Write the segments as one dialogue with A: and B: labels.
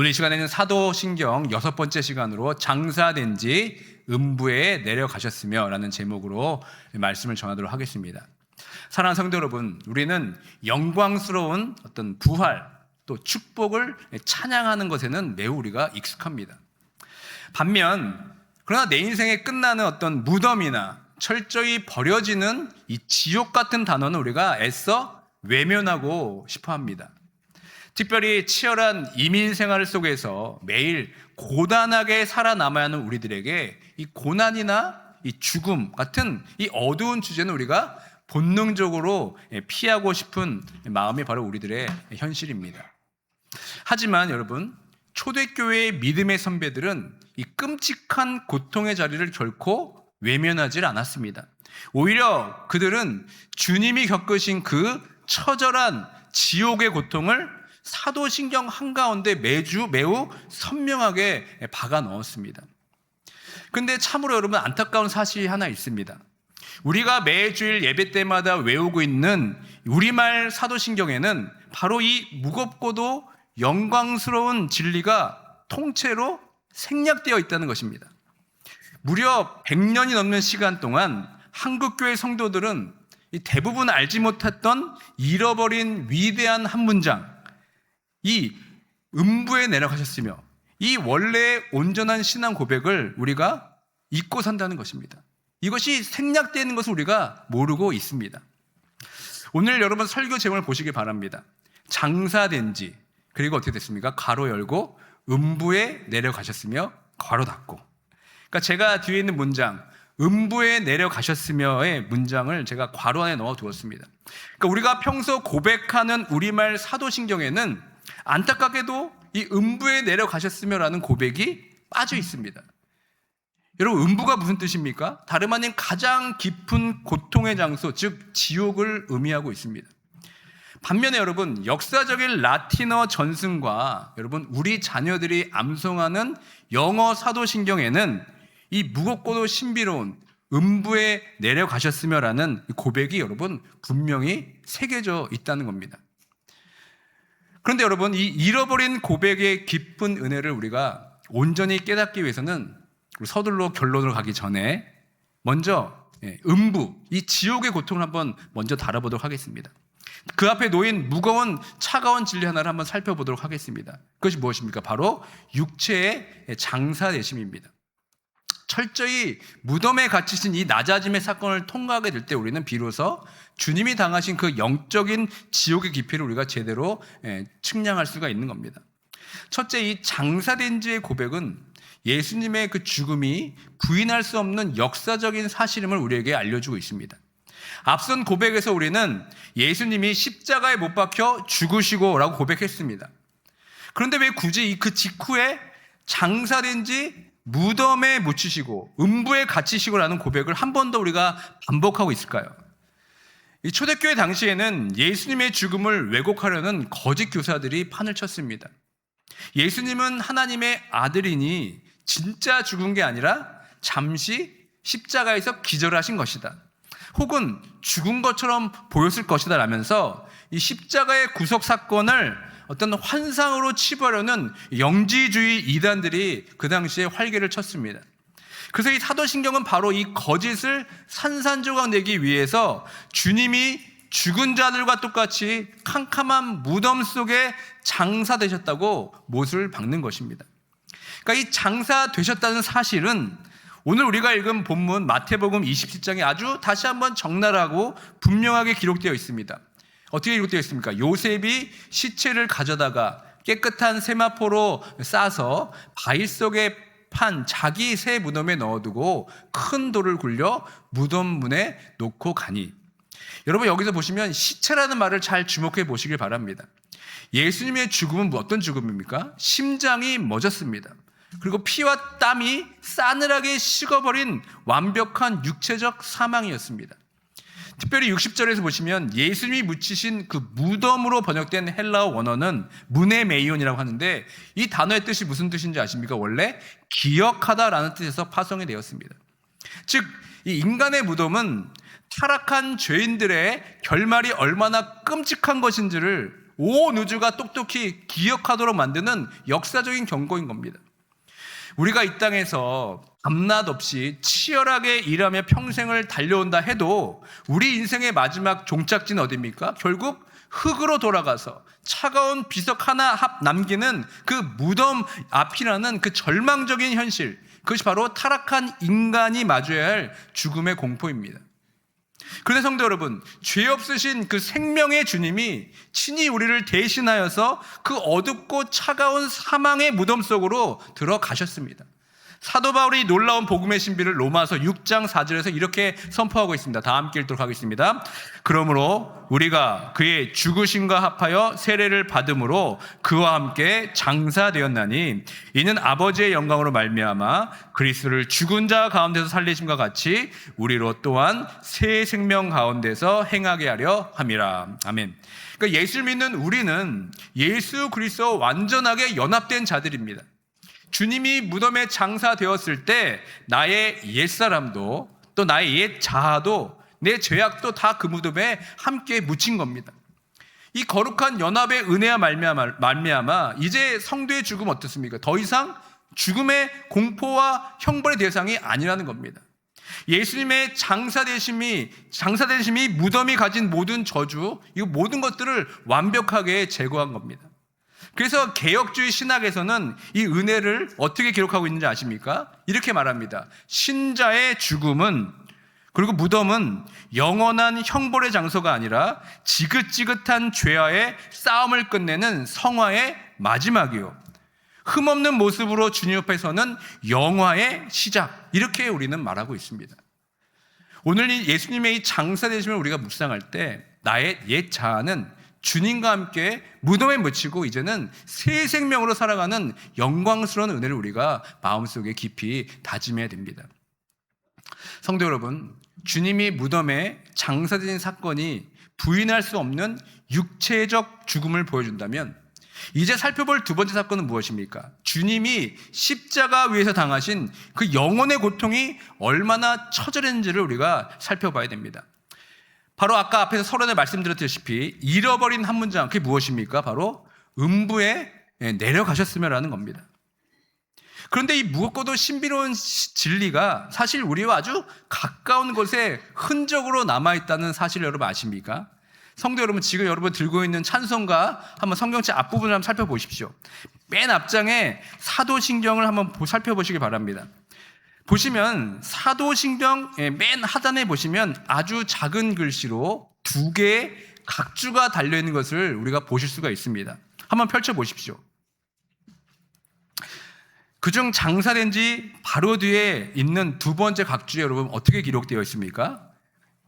A: 오늘 이 시간에는 사도신경 6번째 시간으로 장사된 지 음부에 내려가셨으며 라는 제목으로 말씀을 전하도록 하겠습니다. 사랑하는 성도 여러분, 우리는 영광스러운 어떤 부활 또 축복을 찬양하는 것에는 매우 우리가 익숙합니다. 반면 그러나 내 인생에 끝나는 어떤 무덤이나 철저히 버려지는 이 지옥 같은 단어는 우리가 애써 외면하고 싶어 합니다. 특별히 치열한 이민 생활 속에서 매일 고단하게 살아남아야 하는 우리들에게 이 고난이나 이 죽음 같은 이 어두운 주제는 우리가 본능적으로 피하고 싶은 마음이 바로 우리들의 현실입니다. 하지만 여러분, 초대교회의 믿음의 선배들은 이 끔찍한 고통의 자리를 결코 외면하지 않았습니다. 오히려 그들은 주님이 겪으신 그 처절한 지옥의 고통을 사도신경 한가운데 매우 선명하게 박아 넣었습니다. 그런데 참으로 여러분, 안타까운 사실이 하나 있습니다. 우리가 매주일 예배 때마다 외우고 있는 우리말 사도신경에는 바로 이 무겁고도 영광스러운 진리가 통째로 생략되어 있다는 것입니다. 무려 100년이 넘는 시간 동안 한국교회 성도들은 대부분 알지 못했던 잃어버린 위대한 한 문장, 이 음부에 내려가셨으며 이 원래의 온전한 신앙 고백을 우리가 잊고 산다는 것입니다. 이것이 생략되는 것을 우리가 모르고 있습니다. 오늘 여러분 설교 제목을 보시기 바랍니다. 장사된 지, 그리고 어떻게 됐습니까? 괄호 열고 음부에 내려가셨으며 괄호 닫고. 그러니까 제가 뒤에 있는 문장 음부에 내려가셨으며의 문장을 제가 괄호 안에 넣어 두었습니다. 그러니까 우리가 평소 고백하는 우리말 사도신경에는 안타깝게도 이 음부에 내려가셨으며라는 고백이 빠져 있습니다. 여러분, 음부가 무슨 뜻입니까? 다름 아닌 가장 깊은 고통의 장소, 즉 지옥을 의미하고 있습니다. 반면에 여러분, 역사적인 라틴어 전승과 여러분 우리 자녀들이 암송하는 영어 사도신경에는 이 무겁고도 신비로운 음부에 내려가셨으며라는 고백이 여러분 분명히 새겨져 있다는 겁니다. 그런데 여러분, 이 잃어버린 고백의 깊은 은혜를 우리가 온전히 깨닫기 위해서는 서둘러 결론으로 가기 전에 먼저 음부, 이 지옥의 고통을 한번 먼저 다뤄보도록 하겠습니다. 그 앞에 놓인 무거운 차가운 진리 하나를 한번 살펴보도록 하겠습니다. 그것이 무엇입니까? 바로 육체의 장사되심입니다. 철저히 무덤에 갇히신 이 낮아짐의 사건을 통과하게 될 때 우리는 비로소 주님이 당하신 그 영적인 지옥의 깊이를 우리가 제대로 측량할 수가 있는 겁니다. 첫째, 이 장사된 지의 고백은 예수님의 그 죽음이 부인할 수 없는 역사적인 사실임을 우리에게 알려주고 있습니다. 앞선 고백에서 우리는 예수님이 십자가에 못 박혀 죽으시고 라고 고백했습니다. 그런데 왜 굳이 그 직후에 장사된 지 무덤에 묻히시고 음부에 갇히시고 라는 고백을 한 번 더 우리가 반복하고 있을까요? 이 초대교회 당시에는 예수님의 죽음을 왜곡하려는 거짓 교사들이 판을 쳤습니다. 예수님은 하나님의 아들이니 진짜 죽은 게 아니라 잠시 십자가에서 기절하신 것이다. 혹은 죽은 것처럼 보였을 것이다 라면서 이 십자가의 구속 사건을 어떤 환상으로 치부하려는 영지주의 이단들이 그 당시에 활개를 쳤습니다. 그래서 이 사도신경은 바로 이 거짓을 산산조각 내기 위해서 주님이 죽은 자들과 똑같이 캄캄한 무덤 속에 장사되셨다고 못을 박는 것입니다. 그러니까 이 장사되셨다는 사실은 오늘 우리가 읽은 본문 마태복음 27장에 아주 다시 한번 적나라하고 분명하게 기록되어 있습니다. 어떻게 기록되어 있습니까? 요셉이 시체를 가져다가 깨끗한 세마포로 싸서 바위 속에 판 자기 새 무덤에 넣어두고 큰 돌을 굴려 무덤 문에 놓고 가니. 여러분, 여기서 보시면 시체라는 말을 잘 주목해 보시길 바랍니다. 예수님의 죽음은 어떤 죽음입니까? 심장이 멎었습니다. 그리고 피와 땀이 싸늘하게 식어버린 완벽한 육체적 사망이었습니다. 특별히 60절에서 보시면 예수님이 묻히신 그 무덤으로 번역된 헬라어 원어는 무네메이온이라고 하는데 이 단어의 뜻이 무슨 뜻인지 아십니까? 원래 기억하다라는 뜻에서 파송이 되었습니다. 즉, 이 인간의 무덤은 타락한 죄인들의 결말이 얼마나 끔찍한 것인지를 온 우주가 똑똑히 기억하도록 만드는 역사적인 경고인 겁니다. 우리가 이 땅에서 밤낮 없이 치열하게 일하며 평생을 달려온다 해도 우리 인생의 마지막 종착지는 어디입니까? 결국 흙으로 돌아가서 차가운 비석 하나 남기는 그 무덤 앞이라는 그 절망적인 현실, 그것이 바로 타락한 인간이 마주해야 할 죽음의 공포입니다. 그런데 성도 여러분, 죄 없으신 그 생명의 주님이 친히 우리를 대신하여서 그 어둡고 차가운 사망의 무덤 속으로 들어가셨습니다. 사도 바울이 놀라운 복음의 신비를 로마서 6장 4절에서 이렇게 선포하고 있습니다. 다 함께 읽도록 하겠습니다. 그러므로 우리가 그의 죽으심과 합하여 세례를 받음으로 그와 함께 장사되었나니 이는 아버지의 영광으로 말미암아 그리스도를 죽은 자 가운데서 살리심과 같이 우리로 또한 새 생명 가운데서 행하게 하려 함이라. 아멘. 그러니까 예수를 믿는 우리는 예수 그리스도와 완전하게 연합된 자들입니다. 주님이 무덤에 장사되었을 때 나의 옛사람도 또 나의 옛 자아도 내 죄악도 다 그 무덤에 함께 묻힌 겁니다. 이 거룩한 연합의 은혜와 말미암아 이제 성도의 죽음 어떻습니까? 더 이상 죽음의 공포와 형벌의 대상이 아니라는 겁니다. 예수님의 장사되심이 무덤이 가진 모든 저주, 이 모든 것들을 완벽하게 제거한 겁니다. 그래서 개혁주의 신학에서는 이 은혜를 어떻게 기록하고 있는지 아십니까? 이렇게 말합니다. 신자의 죽음은, 그리고 무덤은 영원한 형벌의 장소가 아니라 지긋지긋한 죄와의 싸움을 끝내는 성화의 마지막이요, 흠없는 모습으로 주님 옆에 서는 영화의 시작, 이렇게 우리는 말하고 있습니다. 오늘 이 예수님의 이 장사되심을 우리가 묵상할 때 나의 옛 자아는 주님과 함께 무덤에 묻히고 이제는 새 생명으로 살아가는 영광스러운 은혜를 우리가 마음속에 깊이 다짐해야 됩니다. 성도 여러분, 주님이 무덤에 장사되신 사건이 부인할 수 없는 육체적 죽음을 보여준다면 이제 살펴볼 두 번째 사건은 무엇입니까? 주님이 십자가 위에서 당하신 그 영혼의 고통이 얼마나 처절했는지를 우리가 살펴봐야 됩니다. 바로 아까 앞에서 서론에 말씀드렸다시피 잃어버린 한 문장, 그게 무엇입니까? 바로 음부에 내려가셨으며라는 겁니다. 그런데 이 무겁고도 신비로운 진리가 사실 우리와 아주 가까운 곳에 흔적으로 남아있다는 사실을 여러분 아십니까? 성도 여러분, 지금 여러분 들고 있는 찬송가 한번 성경책 앞부분을 한번 살펴보십시오. 맨 앞장에 사도신경을 한번 살펴보시기 바랍니다. 보시면 사도신경 맨 하단에 보시면 아주 작은 글씨로 두 개의 각주가 달려있는 것을 우리가 보실 수가 있습니다. 한번 펼쳐보십시오. 그중 장사된 지 바로 뒤에 있는 두 번째 각주에 여러분 어떻게 기록되어 있습니까?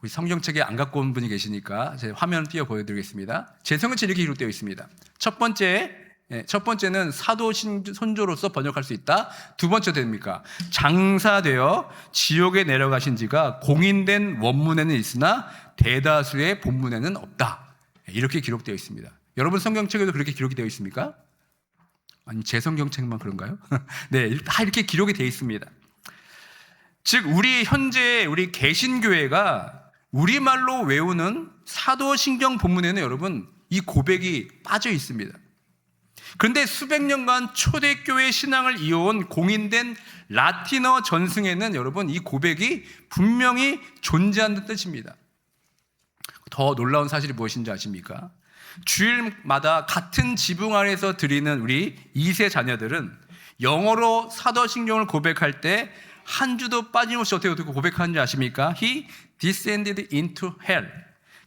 A: 우리 성경책에 안 갖고 온 분이 계시니까 제 화면 띄워 보여드리겠습니다. 제 성경책에 이렇게 기록되어 있습니다. 첫 번째는 사도 선조로서 번역할 수 있다. 두 번째 됩니까? 장사되어 지옥에 내려가신 지가 공인된 원문에는 있으나 대다수의 본문에는 없다. 이렇게 기록되어 있습니다. 여러분 성경책에도 그렇게 기록이 되어 있습니까? 아니, 제 성경책만 그런가요? 네, 다 이렇게 기록이 되어 있습니다. 즉 현재 우리 개신교회가 우리말로 외우는 사도신경 본문에는 여러분 이 고백이 빠져 있습니다. 그런데 수백 년간 초대교회 신앙을 이어온 공인된 라틴어 전승에는 여러분 이 고백이 분명히 존재한다는 뜻입니다. 더 놀라운 사실이 무엇인지 아십니까? 주일마다 같은 지붕 아래에서 드리는 우리 2세 자녀들은 영어로 사도신경을 고백할 때 한 주도 빠짐없이 어떻게 고백하는지 아십니까? He descended into hell.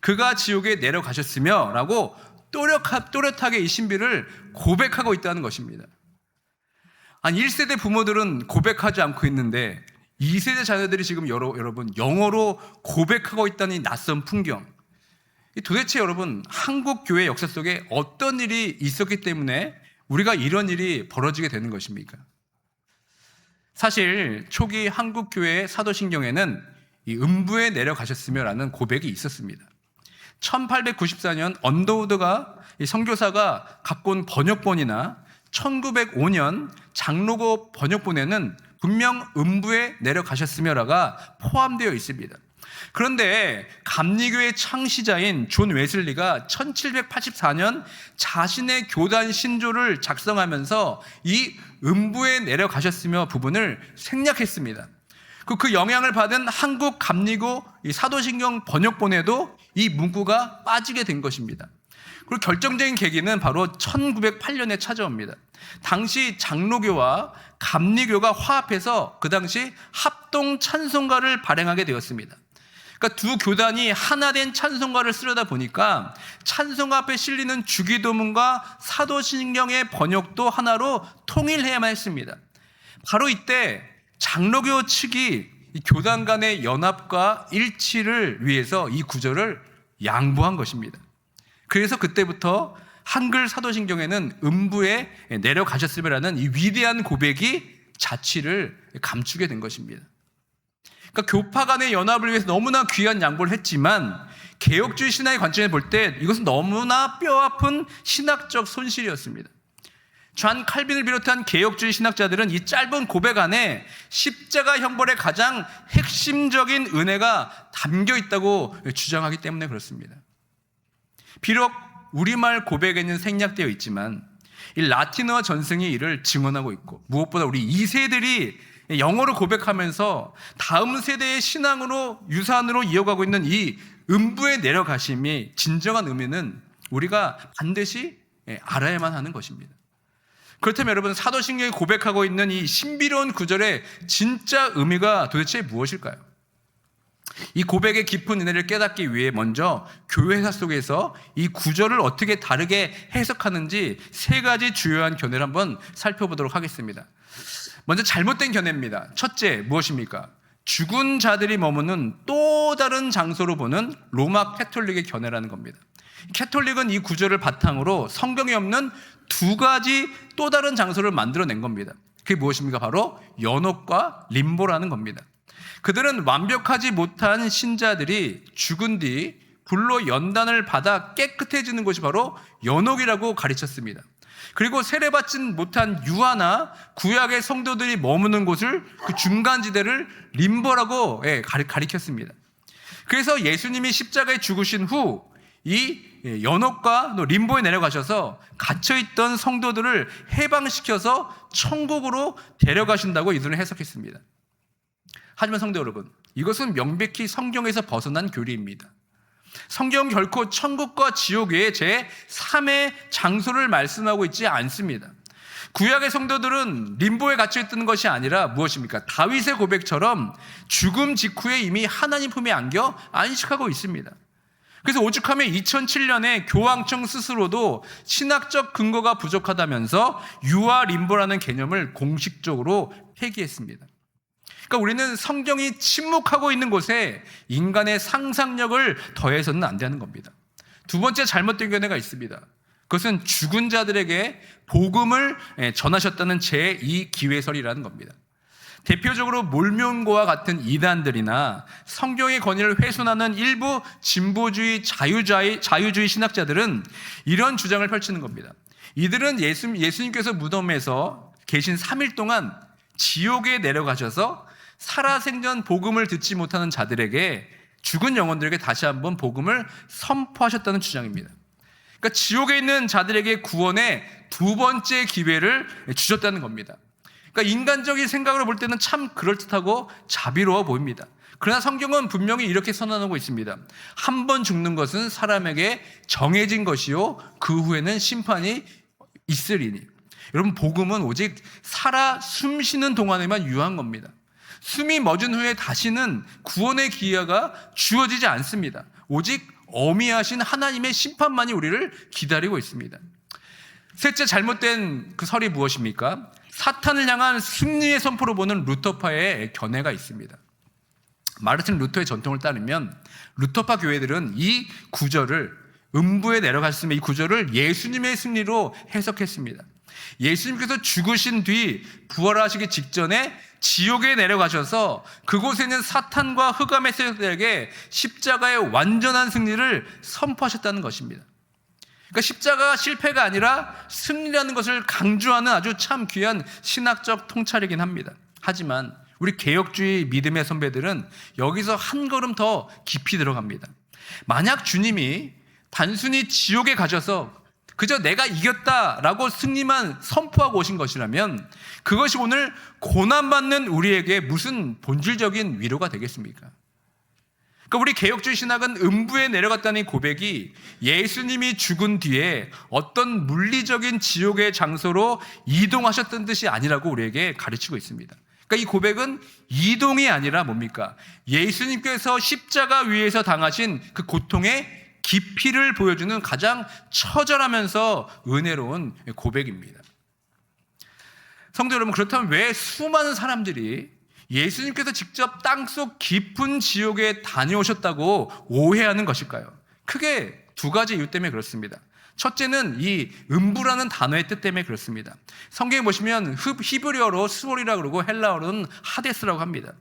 A: 그가 지옥에 내려가셨으며 라고 또렷하게 이 신비를 고백하고 있다는 것입니다. 아니 1세대 부모들은 고백하지 않고 있는데 2세대 자녀들이 지금 여러분 영어로 고백하고 있다는 이 낯선 풍경, 도대체 여러분 한국 교회 역사 속에 어떤 일이 있었기 때문에 우리가 이런 일이 벌어지게 되는 것입니까? 사실 초기 한국 교회의 사도신경에는 이 음부에 내려가셨으며라는 고백이 있었습니다. 1894년 언더우드가 선교사가 갖고 온 번역본이나 1905년 장로고 번역본에는 분명 음부에 내려가셨으며라가 포함되어 있습니다. 그런데 감리교의 창시자인 존 웨슬리가 1784년 자신의 교단 신조를 작성하면서 이 음부에 내려가셨으며 부분을 생략했습니다. 그 영향을 받은 한국 감리교 사도신경 번역본에도 이 문구가 빠지게 된 것입니다. 그리고 결정적인 계기는 바로 1908년에 찾아옵니다. 당시 장로교와 감리교가 화합해서 그 당시 합동 찬송가를 발행하게 되었습니다. 그러니까 두 교단이 하나된 찬송가를 쓰려다 보니까 찬송가 앞에 실리는 주기도문과 사도신경의 번역도 하나로 통일해야만 했습니다. 바로 이때 장로교 측이 이 교단 간의 연합과 일치를 위해서 이 구절을 양보한 것입니다. 그래서 그때부터 한글 사도신경에는 음부에 내려가셨음이라는 이 위대한 고백이 자취를 감추게 된 것입니다. 그러니까 교파 간의 연합을 위해서 너무나 귀한 양보를 했지만 개혁주의 신학의 관점에서 볼 때 이것은 너무나 뼈아픈 신학적 손실이었습니다. 존 칼빈을 비롯한 개혁주의 신학자들은 이 짧은 고백 안에 십자가 형벌의 가장 핵심적인 은혜가 담겨 있다고 주장하기 때문에 그렇습니다. 비록 우리말 고백에는 생략되어 있지만 이 라틴어 전승이 이를 증언하고 있고 무엇보다 우리 2세들이 영어로 고백하면서 다음 세대의 신앙으로 유산으로 이어가고 있는 이 음부에 내려가심이 진정한 의미는 우리가 반드시 알아야만 하는 것입니다. 그렇다면 여러분, 사도신경이 고백하고 있는 이 신비로운 구절의 진짜 의미가 도대체 무엇일까요? 이 고백의 깊은 은혜를 깨닫기 위해 먼저 교회사 속에서 이 구절을 어떻게 다르게 해석하는지 세 가지 주요한 견해를 한번 살펴보도록 하겠습니다. 먼저 잘못된 견해입니다. 첫째, 무엇입니까? 죽은 자들이 머무는 또 다른 장소로 보는 로마 캐톨릭의 견해라는 겁니다. 캐톨릭은 이 구절을 바탕으로 성경에 없는 두 가지 또 다른 장소를 만들어낸 겁니다. 그게 무엇입니까? 바로 연옥과 림보라는 겁니다. 그들은 완벽하지 못한 신자들이 죽은 뒤 불로 연단을 받아 깨끗해지는 곳이 바로 연옥이라고 가르쳤습니다. 그리고 세례받지 못한 유아나 구약의 성도들이 머무는 곳을 그 중간지대를 림보라고 가리켰습니다. 그래서 예수님이 십자가에 죽으신 후 이 연옥과 림보에 내려가셔서 갇혀있던 성도들을 해방시켜서 천국으로 데려가신다고 이들은 해석했습니다. 하지만 성도 여러분, 이것은 명백히 성경에서 벗어난 교리입니다. 성경은 결코 천국과 지옥 외에 제3의 장소를 말씀하고 있지 않습니다. 구약의 성도들은 림보에 갇혀있던 것이 아니라 무엇입니까? 다윗의 고백처럼 죽음 직후에 이미 하나님 품에 안겨 안식하고 있습니다. 그래서 오죽하면 2007년에 교황청 스스로도 신학적 근거가 부족하다면서 유아 림보라는 개념을 공식적으로 폐기했습니다. 그러니까 우리는 성경이 침묵하고 있는 곳에 인간의 상상력을 더해서는 안 되는 겁니다. 두 번째 잘못된 견해가 있습니다. 그것은 죽은 자들에게 복음을 전하셨다는 제2기회설이라는 겁니다. 대표적으로 몰몬고와 같은 이단들이나 성경의 권위를 훼손하는 일부 진보주의 자유주의 신학자들은 이런 주장을 펼치는 겁니다. 이들은 예수님께서 무덤에서 계신 3일 동안 지옥에 내려가셔서 살아생전 복음을 듣지 못하는 자들에게, 죽은 영혼들에게 다시 한번 복음을 선포하셨다는 주장입니다. 그러니까 지옥에 있는 자들에게 구원의 두 번째 기회를 주셨다는 겁니다. 그러니까 인간적인 생각으로 볼 때는 참 그럴듯하고 자비로워 보입니다. 그러나 성경은 분명히 이렇게 선언하고 있습니다. 한 번 죽는 것은 사람에게 정해진 것이요 그 후에는 심판이 있으리니. 여러분, 복음은 오직 살아 숨 쉬는 동안에만 유효한 겁니다. 숨이 멎은 후에 다시는 구원의 기회가 주어지지 않습니다. 오직 어미하신 하나님의 심판만이 우리를 기다리고 있습니다. 셋째, 잘못된 그 설이 무엇입니까? 사탄을 향한 승리의 선포로 보는 루터파의 견해가 있습니다. 마르틴 루터의 전통을 따르면 루터파 교회들은 이 구절을, 음부에 내려갔으면 이 구절을 예수님의 승리로 해석했습니다. 예수님께서 죽으신 뒤 부활하시기 직전에 지옥에 내려가셔서 그곳에 있는 사탄과 흑암의 세력들에게 십자가의 완전한 승리를 선포하셨다는 것입니다. 그러니까 십자가가 실패가 아니라 승리라는 것을 강조하는 아주 참 귀한 신학적 통찰이긴 합니다. 하지만 우리 개혁주의 믿음의 선배들은 여기서 한 걸음 더 깊이 들어갑니다. 만약 주님이 단순히 지옥에 가셔서 그저 내가 이겼다라고 승리만 선포하고 오신 것이라면 그것이 오늘 고난받는 우리에게 무슨 본질적인 위로가 되겠습니까? 그러니까 우리 개혁주의 신학은 음부에 내려갔다는 고백이 예수님이 죽은 뒤에 어떤 물리적인 지옥의 장소로 이동하셨던 뜻이 아니라고 우리에게 가르치고 있습니다. 그러니까 이 고백은 이동이 아니라 뭡니까? 예수님께서 십자가 위에서 당하신 그 고통의 깊이를 보여주는 가장 처절하면서 은혜로운 고백입니다. 성도 여러분, 그렇다면 왜 수많은 사람들이 예수님께서 직접 땅속 깊은 지옥에 다녀오셨다고 오해하는 것일까요? 크게 두 가지 이유 때문에 그렇습니다. 첫째는 이 음부라는 단어의 뜻 때문에 그렇습니다. 성경에 보시면 히브리어로 스올이라고 그러고 헬라어로는 하데스라고 합니다.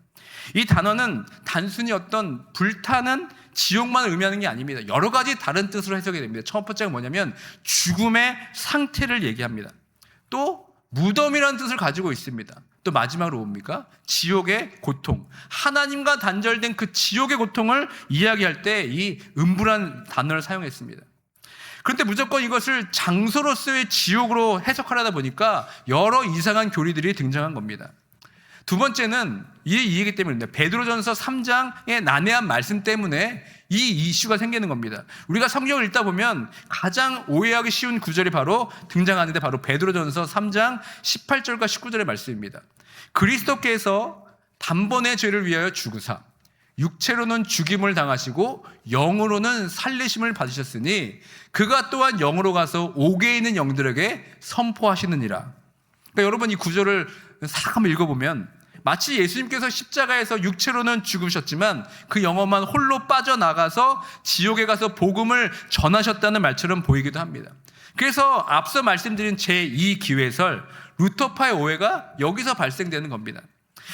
A: 이 단어는 단순히 어떤 불타는 지옥만 의미하는 게 아닙니다. 여러 가지 다른 뜻으로 해석이 됩니다. 첫 번째가 뭐냐면 죽음의 상태를 얘기합니다. 또 무덤이라는 뜻을 가지고 있습니다. 또 마지막으로 뭡니까? 지옥의 고통. 하나님과 단절된 그 지옥의 고통을 이야기할 때 이 음부라는 단어를 사용했습니다. 그런데 무조건 이것을 장소로서의 지옥으로 해석하려다 보니까 여러 이상한 교리들이 등장한 겁니다. 두 번째는 이 얘기 때문입니다. 베드로전서 3장의 난해한 말씀 때문에 이 이슈가 생기는 겁니다. 우리가 성경을 읽다 보면 가장 오해하기 쉬운 구절이 바로 등장하는데 바로 베드로전서 3장 18절과 19절의 말씀입니다. 그리스도께서 단번에 죄를 위하여 죽으사 육체로는 죽임을 당하시고 영으로는 살리심을 받으셨으니 그가 또한 영으로 가서 옥에 있는 영들에게 선포하시느니라. 그러니까 여러분 이 구절을 싹 한번 읽어보면 마치 예수님께서 십자가에서 육체로는 죽으셨지만 그 영혼만 홀로 빠져나가서 지옥에 가서 복음을 전하셨다는 말처럼 보이기도 합니다. 그래서 앞서 말씀드린 제2기회설 루터파의 오해가 여기서 발생되는 겁니다.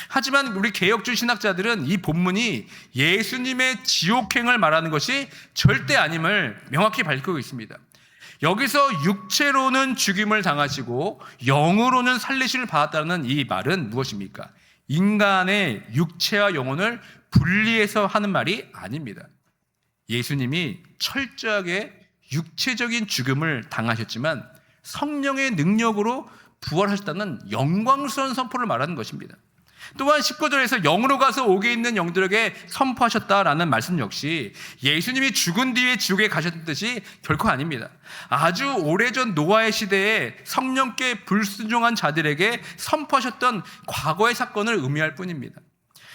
A: 하지만 우리 개혁주의 신학자들은 이 본문이 예수님의 지옥행을 말하는 것이 절대 아님을 명확히 밝히고 있습니다. 여기서 육체로는 죽임을 당하시고 영으로는 살리심을 받았다는 이 말은 무엇입니까? 인간의 육체와 영혼을 분리해서 하는 말이 아닙니다. 예수님이 철저하게 육체적인 죽음을 당하셨지만 성령의 능력으로 부활하셨다는 영광스러운 선포를 말하는 것입니다. 또한 19절에서 영으로 가서 옥에 있는 영들에게 선포하셨다라는 말씀 역시 예수님이 죽은 뒤에 지옥에 가셨던 뜻이 결코 아닙니다. 아주 오래전 노아의 시대에 성령께 불순종한 자들에게 선포하셨던 과거의 사건을 의미할 뿐입니다.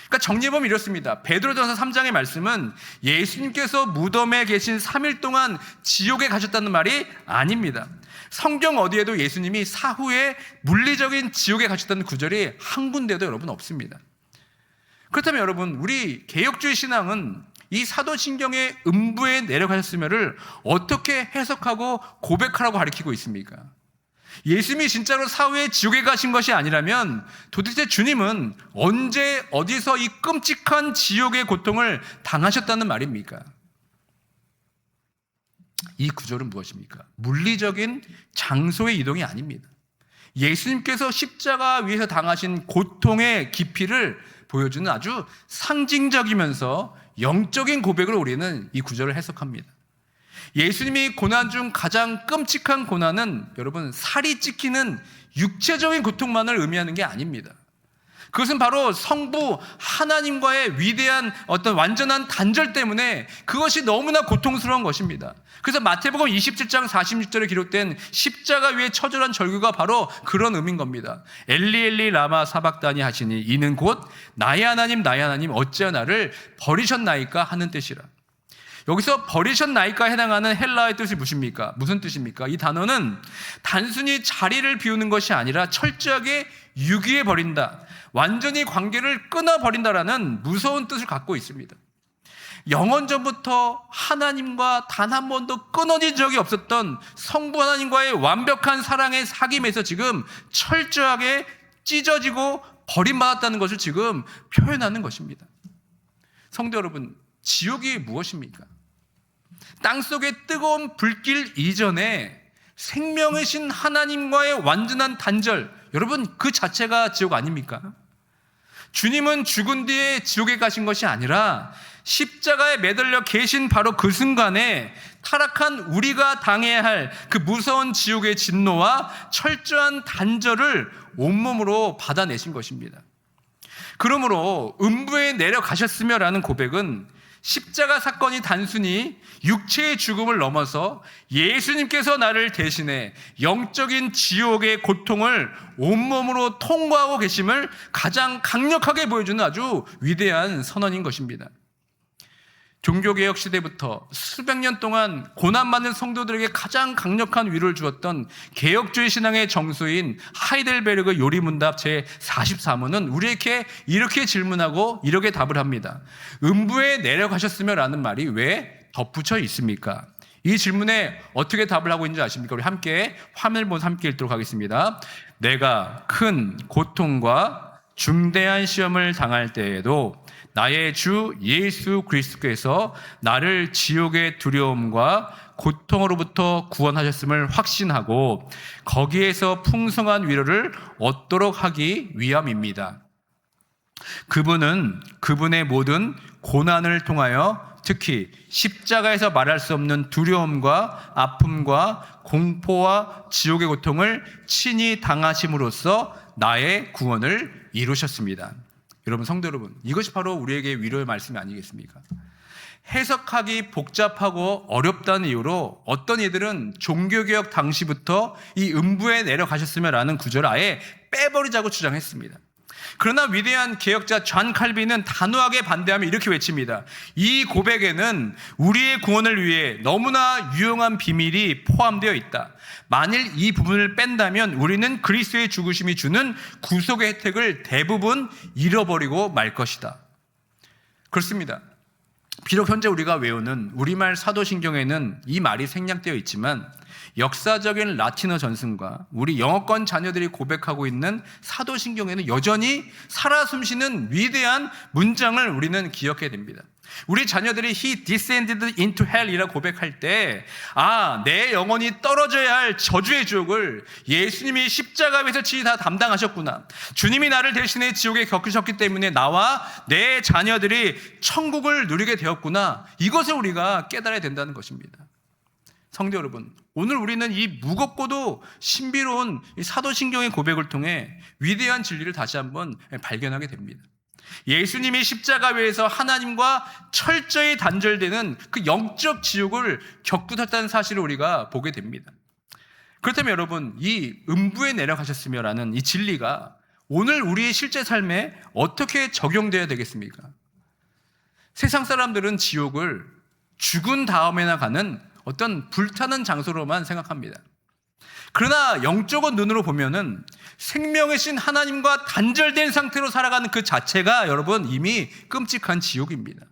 A: 그러니까 정리해보면 이렇습니다. 베드로전서 3장의 말씀은 예수님께서 무덤에 계신 3일 동안 지옥에 가셨다는 말이 아닙니다. 성경 어디에도 예수님이 사후에 물리적인 지옥에 가셨다는 구절이 한 군데도 여러분 없습니다. 그렇다면 여러분 우리 개혁주의 신앙은 이 사도신경의 음부에 내려가셨음을 어떻게 해석하고 고백하라고 가르치고 있습니까? 예수님이 진짜로 사후에 지옥에 가신 것이 아니라면 도대체 주님은 언제 어디서 이 끔찍한 지옥의 고통을 당하셨다는 말입니까? 이 구절은 무엇입니까? 물리적인 장소의 이동이 아닙니다. 예수님께서 십자가 위에서 당하신 고통의 깊이를 보여주는 아주 상징적이면서 영적인 고백으로 우리는 이 구절을 해석합니다. 예수님이 고난 중 가장 끔찍한 고난은 여러분 살이 찢기는 육체적인 고통만을 의미하는 게 아닙니다. 그것은 바로 성부 하나님과의 위대한 어떤 완전한 단절 때문에 그것이 너무나 고통스러운 것입니다. 그래서 마태복음 27장 46절에 기록된 십자가 위에 처절한 절규가 바로 그런 의미인 겁니다. 엘리 엘리 라마 사박다니 하시니 이는 곧 나의 하나님 나의 하나님 어찌하여 나를 버리셨나이까 하는 뜻이라. 여기서 버리셨나이까 해당하는 헬라어의 뜻이 무엇입니까? 무슨 뜻입니까? 이 단어는 단순히 자리를 비우는 것이 아니라 철저하게 유기해 버린다, 완전히 관계를 끊어버린다라는 무서운 뜻을 갖고 있습니다. 영원전부터 하나님과 단 한 번도 끊어진 적이 없었던 성부 하나님과의 완벽한 사랑의 사귐에서 지금 철저하게 찢어지고 버림받았다는 것을 지금 표현하는 것입니다. 성도 여러분, 지옥이 무엇입니까? 땅속의 뜨거운 불길 이전에 생명의 신 하나님과의 완전한 단절, 여러분 그 자체가 지옥 아닙니까? 주님은 죽은 뒤에 지옥에 가신 것이 아니라 십자가에 매달려 계신 바로 그 순간에 타락한 우리가 당해야 할 그 무서운 지옥의 진노와 철저한 단절을 온몸으로 받아내신 것입니다. 그러므로 음부에 내려가셨으며라는 고백은 십자가 사건이 단순히 육체의 죽음을 넘어서 예수님께서 나를 대신해 영적인 지옥의 고통을 온몸으로 통과하고 계심을 가장 강력하게 보여주는 아주 위대한 선언인 것입니다. 종교개혁 시대부터 수백 년 동안 고난받는 성도들에게 가장 강력한 위로를 주었던 개혁주의 신앙의 정수인 하이델베르그 요리문답 제44문은 우리에게 이렇게 질문하고 이렇게 답을 합니다. 음부에 내려가셨으며 라는 말이 왜 덧붙여 있습니까? 이 질문에 어떻게 답을 하고 있는지 아십니까? 우리 함께 화면을 보면서 함께 읽도록 하겠습니다. 내가 큰 고통과 중대한 시험을 당할 때에도 나의 주 예수 그리스도께서 나를 지옥의 두려움과 고통으로부터 구원하셨음을 확신하고 거기에서 풍성한 위로를 얻도록 하기 위함입니다. 그분은 그분의 모든 고난을 통하여 특히 십자가에서 말할 수 없는 두려움과 아픔과 공포와 지옥의 고통을 친히 당하심으로써 나의 구원을 이루셨습니다. 여러분, 성도 여러분, 이것이 바로 우리에게 위로의 말씀이 아니겠습니까? 해석하기 복잡하고 어렵다는 이유로 어떤 이들은 종교개혁 당시부터 이 음부에 내려가셨으며 라는 구절을 아예 빼버리자고 주장했습니다. 그러나 위대한 개혁자 존 칼빈은 단호하게 반대하며 이렇게 외칩니다. 이 고백에는 우리의 구원을 위해 너무나 유용한 비밀이 포함되어 있다. 만일 이 부분을 뺀다면 우리는 그리스도의 죽으심이 주는 구속의 혜택을 대부분 잃어버리고 말 것이다. 그렇습니다. 비록 현재 우리가 외우는 우리말 사도신경에는 이 말이 생략되어 있지만 역사적인 라틴어 전승과 우리 영어권 자녀들이 고백하고 있는 사도신경에는 여전히 살아 숨쉬는 위대한 문장을 우리는 기억해야 됩니다. 우리 자녀들이 He descended into hell 이라고 고백할 때 내 영혼이 떨어져야 할 저주의 지옥을 예수님이 십자가에서 친히 다 담당하셨구나. 주님이 나를 대신해 지옥에 겪으셨기 때문에 나와 내 자녀들이 천국을 누리게 되었구나. 이것을 우리가 깨달아야 된다는 것입니다. 성도 여러분, 오늘 우리는 이 무겁고도 신비로운 사도신경의 고백을 통해 위대한 진리를 다시 한번 발견하게 됩니다. 예수님이 십자가 위에서 하나님과 철저히 단절되는 그 영적 지옥을 겪으셨다는 사실을 우리가 보게 됩니다. 그렇다면 여러분, 이 음부에 내려가셨으며 라는 이 진리가 오늘 우리의 실제 삶에 어떻게 적용되어야 되겠습니까? 세상 사람들은 지옥을 죽은 다음에나 가는 어떤 불타는 장소로만 생각합니다. 그러나 영적인 눈으로 보면은 생명의 신 하나님과 단절된 상태로 살아가는 그 자체가 여러분 이미 끔찍한 지옥입니다.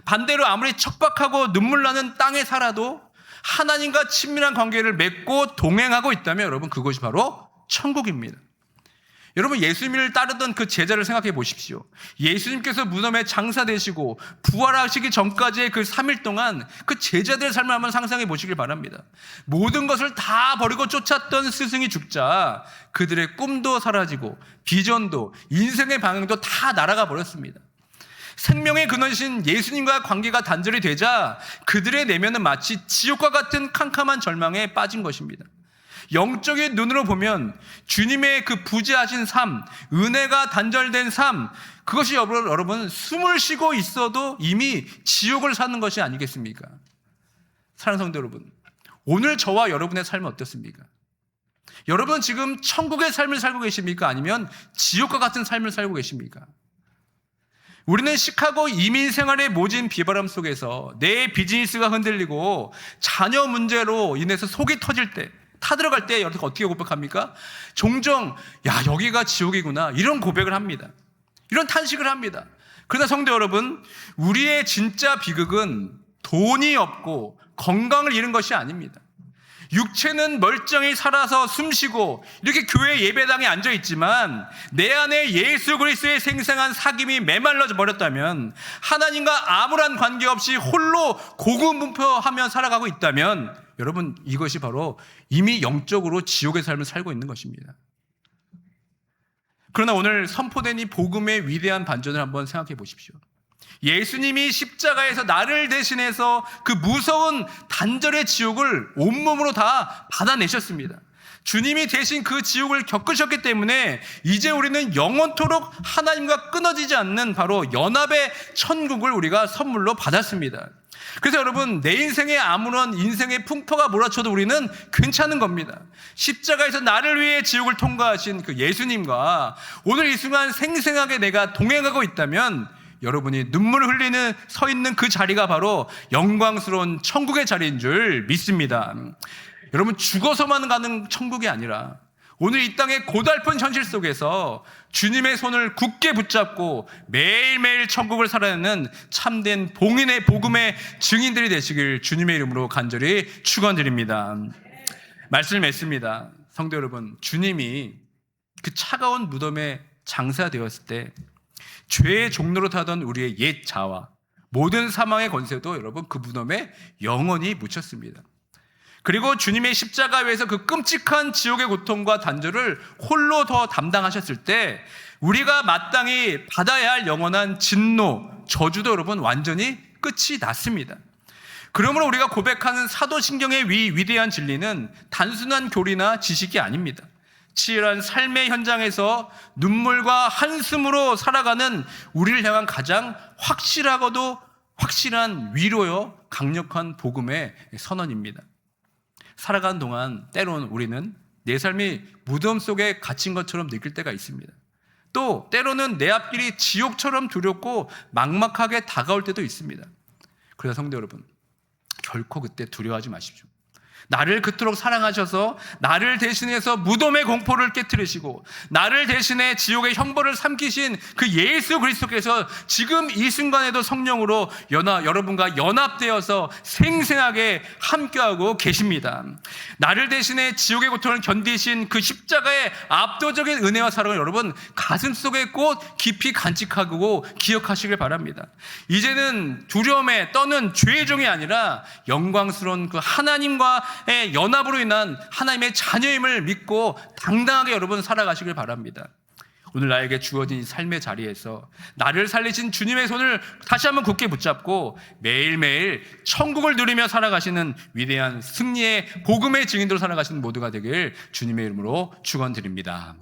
A: 반대로 아무리 척박하고 눈물 나는 땅에 살아도 하나님과 친밀한 관계를 맺고 동행하고 있다면 여러분 그것이 바로 천국입니다. 여러분, 예수님을 따르던 그 제자를 생각해 보십시오. 예수님께서 무덤에 장사되시고 부활하시기 전까지의 그 3일 동안 그 제자들의 삶을 한번 상상해 보시길 바랍니다. 모든 것을 다 버리고 쫓았던 스승이 죽자 그들의 꿈도 사라지고 비전도 인생의 방향도 다 날아가 버렸습니다. 생명의 근원이신 예수님과 관계가 단절이 되자 그들의 내면은 마치 지옥과 같은 캄캄한 절망에 빠진 것입니다. 영적인 눈으로 보면 주님의 그 부지하신 삶, 은혜가 단절된 삶, 그것이 여러분 숨을 쉬고 있어도 이미 지옥을 사는 것이 아니겠습니까? 사랑하는 성도 여러분, 오늘 저와 여러분의 삶은 어떻습니까? 여러분 지금 천국의 삶을 살고 계십니까? 아니면 지옥과 같은 삶을 살고 계십니까? 우리는 시카고 이민 생활의 모진 비바람 속에서 내 비즈니스가 흔들리고 자녀 문제로 인해서 속이 터질 때, 타들어갈 때 어떻게 고백합니까? 종종 여기가 지옥이구나 이런 고백을 합니다. 이런 탄식을 합니다. 그러나 성도 여러분, 우리의 진짜 비극은 돈이 없고 건강을 잃은 것이 아닙니다. 육체는 멀쩡히 살아서 숨쉬고 이렇게 교회 예배당에 앉아 있지만 내 안에 예수 그리스도의 생생한 사귐이 메말라 버렸다면, 하나님과 아무런 관계없이 홀로 고군분투하며 살아가고 있다면 여러분 이것이 바로 이미 영적으로 지옥의 삶을 살고 있는 것입니다. 그러나 오늘 선포된 이 복음의 위대한 반전을 한번 생각해 보십시오. 예수님이 십자가에서 나를 대신해서 그 무서운 단절의 지옥을 온몸으로 다 받아내셨습니다. 주님이 대신 그 지옥을 겪으셨기 때문에 이제 우리는 영원토록 하나님과 끊어지지 않는 바로 연합의 천국을 우리가 선물로 받았습니다. 그래서 여러분, 내 인생에 아무런 인생의 풍파가 몰아쳐도 우리는 괜찮은 겁니다. 십자가에서 나를 위해 지옥을 통과하신 그 예수님과 오늘 이 순간 생생하게 내가 동행하고 있다면 여러분이 눈물을 흘리는 서 있는 그 자리가 바로 영광스러운 천국의 자리인 줄 믿습니다. 여러분, 죽어서만 가는 천국이 아니라 오늘 이 땅의 고달픈 현실 속에서 주님의 손을 굳게 붙잡고 매일매일 천국을 살아내는 참된 봉인의 복음의 증인들이 되시길 주님의 이름으로 간절히 축원드립니다. 말씀을 맺습니다. 성도 여러분, 주님이 그 차가운 무덤에 장사되었을 때 죄의 종로로 타던 우리의 옛 자와 모든 사망의 권세도 여러분 그 무덤에 영원히 묻혔습니다. 그리고 주님의 십자가 위에서 그 끔찍한 지옥의 고통과 단절을 홀로 더 담당하셨을 때 우리가 마땅히 받아야 할 영원한 진노, 저주도 여러분 완전히 끝이 났습니다. 그러므로 우리가 고백하는 사도신경의 위대한 진리는 단순한 교리나 지식이 아닙니다. 치열한 삶의 현장에서 눈물과 한숨으로 살아가는 우리를 향한 가장 확실하고도 확실한 위로요, 강력한 복음의 선언입니다. 살아가는 동안 때로는 우리는 내 삶이 무덤 속에 갇힌 것처럼 느낄 때가 있습니다. 또 때로는 내 앞길이 지옥처럼 두렵고 막막하게 다가올 때도 있습니다. 그래서 성도 여러분, 결코 그때 두려워하지 마십시오. 나를 그토록 사랑하셔서 나를 대신해서 무덤의 공포를 깨뜨리시고 나를 대신해 지옥의 형벌을 삼키신 그 예수 그리스도께서 지금 이 순간에도 성령으로 여러분과 연합되어서 생생하게 함께하고 계십니다. 나를 대신해 지옥의 고통을 견디신 그 십자가의 압도적인 은혜와 사랑을 여러분 가슴속에 꼭 깊이 간직하고 기억하시길 바랍니다. 이제는 두려움에 떠는 죄의 종이 아니라 영광스러운 그 하나님과 연합으로 인한 하나님의 자녀임을 믿고 당당하게 여러분 살아가시길 바랍니다. 오늘 나에게 주어진 삶의 자리에서 나를 살리신 주님의 손을 다시 한번 굳게 붙잡고 매일매일 천국을 누리며 살아가시는 위대한 승리의 복음의 증인으로 살아가시는 모두가 되길 주님의 이름으로 축원드립니다.